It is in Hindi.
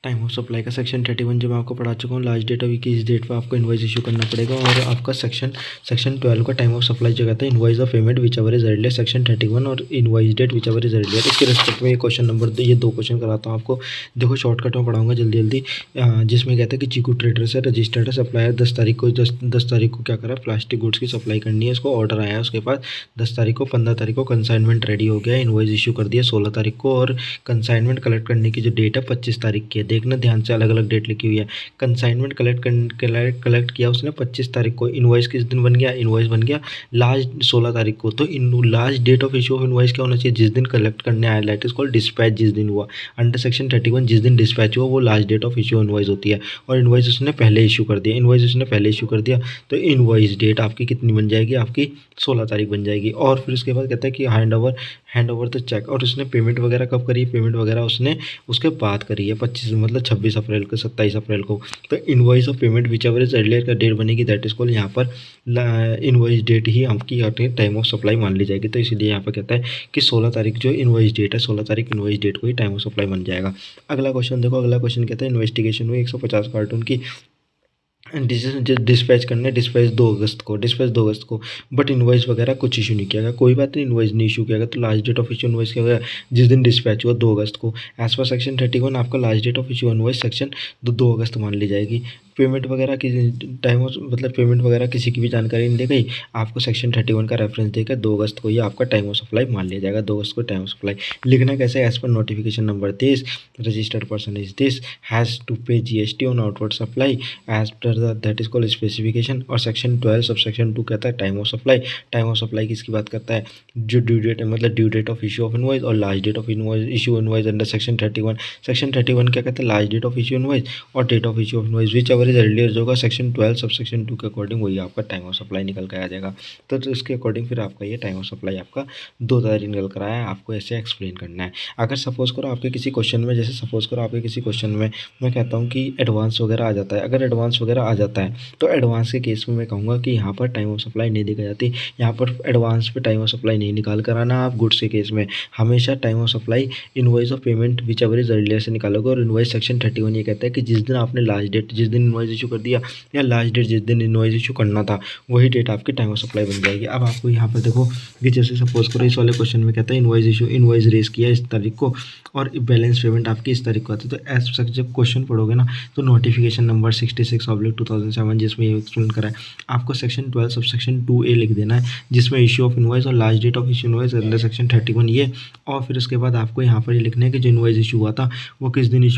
टाइम ऑफ सप्लाई का सेक्शन 31 जो मैं आपको पढ़ा चुका हूँ। लास्ट डेट अभी की इस डेट पर आपको इनवॉइस इशू करना पड़ेगा। और आपका सेक्शन 12 का टाइम ऑफ सप्लाई जो कहता है invoice of payment whichever is earlier, section 31 और invoice date whichever is earlier. इसके रिस्पेक्ट में ये क्वेश्चन नंबर ये 2 क्वेश्चन कराता हूँ आपको। देखो शॉर्टकट में पढ़ाऊंगा जल्दी जल्दी। जिसमें कहता है कि चीकू ट्रेडर्स है रजिस्टर्ड है, सप्लायर 10 तारीख को 10 तारीख को क्या करा, प्लास्टिक गुड्स की सप्लाई करनी है, इसको ऑर्डर आया है उसके पास 10 तारीख को। 15 तारीख को कंसाइनमेंट रेडी हो गया, इनवॉइस इशू कर दिया 16 तारीख को। और कंसाइनमेंट कलेक्ट करने की जो डेट है 25 तारीख की है। देखना ध्यान से, अलग अलग डेट लिखी हुई है। कंसाइनमेंट कलेक्ट किया उसने 25 तारीख को। इनवॉइस किस दिन बन गया, इनवॉइस बन गया लास्ट 16 तारीख को। तो last date of issue of invoice क्या होना चाहिए, जिस दिन कलेक्ट करने आया, दैट इज कॉल्ड डिस्पैच। जिस दिन हुआ अंडर सेक्शन 31 जिस दिन डिस्पैच हुआ वो last date of issue invoice होती है। और इनवॉइस उसने पहले इशू कर दिया, इनवॉइस उसने पहले इशू कर दिया तो इनवॉइस डेट आपकी कितनी बन जाएगी, आपकी 16 तारीख बन जाएगी। और फिर उसके बाद कहता है कि हैंड ओवर द चेक। और उसने पेमेंट वगैरह कब करी, पेमेंट वगैरह उसने उसके बाद करी है 25 मतलब 26 अप्रैल को, 27 अप्रैल को। तो invoice of payment whichever is earlier का डेट बनेगी, दैट इज कॉल्ड यहाँ पर इनवॉइस डेट ही आपकी टाइम ऑफ सप्लाई मान ली जाएगी। तो इसीलिए यहाँ पर कहता है कि 16 तारीख जो इनवॉइस डेट है, 16 तारीख इनवॉइस डेट को ही टाइम ऑफ सप्लाई बन जाएगा। अगला क्वेश्चन देखो, अगला क्वेश्चन कहता है इन्वेस्टिगेशन हुई 150 कार्टून की डिस्पैच करने, डिस्पैच 2 अगस्त को। बट इनवॉइस वगैरह कुछ इशू नहीं किया गया, कोई बात नहीं, इनवॉइस नहीं इशू किया गया। तो last date of issue invoice क्या होगा, जिस दिन डिस्पैच हुआ 2 अगस्त को। एज पर सेक्शन 31 आपका last date of issue invoice section 2 अगस्त मान ली जाएगी। पेमेंट वगैरह की टाइम मतलब पेमेंट वगैरह किसी की भी जानकारी नहीं दी गई, आपको सेक्शन 31 का रेफरेंस देकर 2 अगस्त को ये आपका टाइम ऑफ सप्लाई मान लिया जाएगा। 2 अगस्त को टाइम ऑफ सप्लाई लिखना कैसे, as per notification number 30 registered person is this has to pay GST on outward supply as per that is called specification. और सेक्शन 12 सब सेक्शन 2 कहता है time of supply. Time of supply किसकी बात करता है, जो ड्यू डेट मतलब due date of issue of invoice और last date of invoice issue invoice under section 31। Section 31 क्या कहता है, last date of issue invoice और date of issue of invoice whichever is earlier जो होगा सेक्शन 12 सब सेक्शन 2 के अकॉर्डिंग वही आपका टाइम ऑफ सप्लाई निकल कर आ जाएगा। तो इसके अकॉर्डिंग फिर आपका ये टाइम ऑफ सप्लाई आपका 2 तारीख निकल कर आया है। आपको ऐसे एक्सप्लेन करना है। अगर सपोज करो आपके किसी क्वेश्चन में, जैसे सपोज करो आपके किसी क्वेश्चन में मैं कहता हूँ कि एडवांस वगैरह आ जाता है, अगर एडवांस वगैरह आ जाता है तो एडवांस के केस में मैं कहूँगा कि यहाँ पर टाइम ऑफ सप्लाई नहीं देखा जाती, यहाँ पर एडवांस पे टाइम ऑफ सप्लाई नहीं निकाल कर आना। आप गुड्स के केस में हमेशा time of supply invoice of payment whichever is earlier से निकालोगे। और इनवॉइस सेक्शन 31 ये कहता है कि जिस दिन आपने लास्ट डेट, जिस दिन इनवॉइस इशू कर दिया या लास्ट डेट जिस दिन इनवॉइस इशू करना था वही डेट आपकी टाइम ऑफ सप्लाई बन जाएगी। अब आपको यहाँ पर देखो कि जैसे सपोज करो इस वाले क्वेश्चन में कहता है इनवॉइस रेस किया इस तारीख को और बैलेंस पेमेंट आपकी इस तारीख को आती है। तो एज सच जब क्वेश्चन पढ़ोगे ना तो नोटिफिकेशन नंबर 66/2007 जिसमें ये एक्सप्लेन करा है, आपको सेक्शन 12 सब सेक्शन 2A लिख देना है जिसमें इशू ऑफ इनवॉइस और last date of issue invoice under section 31 ये। और फिर उसके बाद आपको यहाँ पर ये लिखना है कि जो इनवॉइस इशू हुआ था वो किस दिन इशू